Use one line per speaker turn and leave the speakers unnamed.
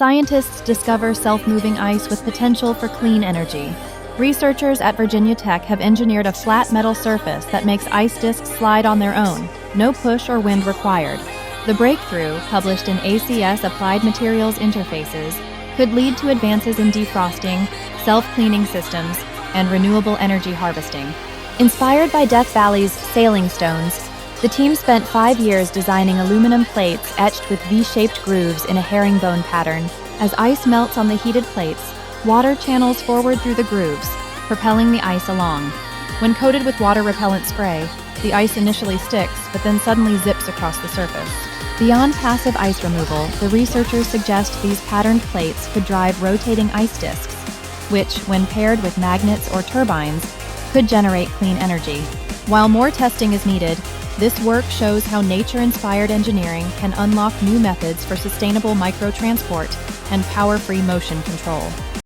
Scientists discover self-moving ice with potential for clean energy. Researchers at Virginia Tech have engineered a flat metal surface that makes ice disks slide on their own, no push or wind required. The breakthrough, published in ACS Applied Materials Interfaces, could lead to advances in defrosting, self-cleaning systems, and renewable energy harvesting. Inspired by Death Valley's sailing stones, the team spent 5 years designing aluminum plates etched with V-shaped grooves in a herringbone pattern. As ice melts on the heated plates, water channels forward through the grooves, propelling the ice along. When coated with water-repellent spray, the ice initially sticks, but then suddenly zips across the surface. Beyond passive ice removal, the researchers suggest these patterned plates could drive rotating ice disks, which, when paired with magnets or turbines, could generate clean energy. While more testing is needed, this work shows how nature-inspired engineering can unlock new methods for sustainable microtransport and power-free motion control.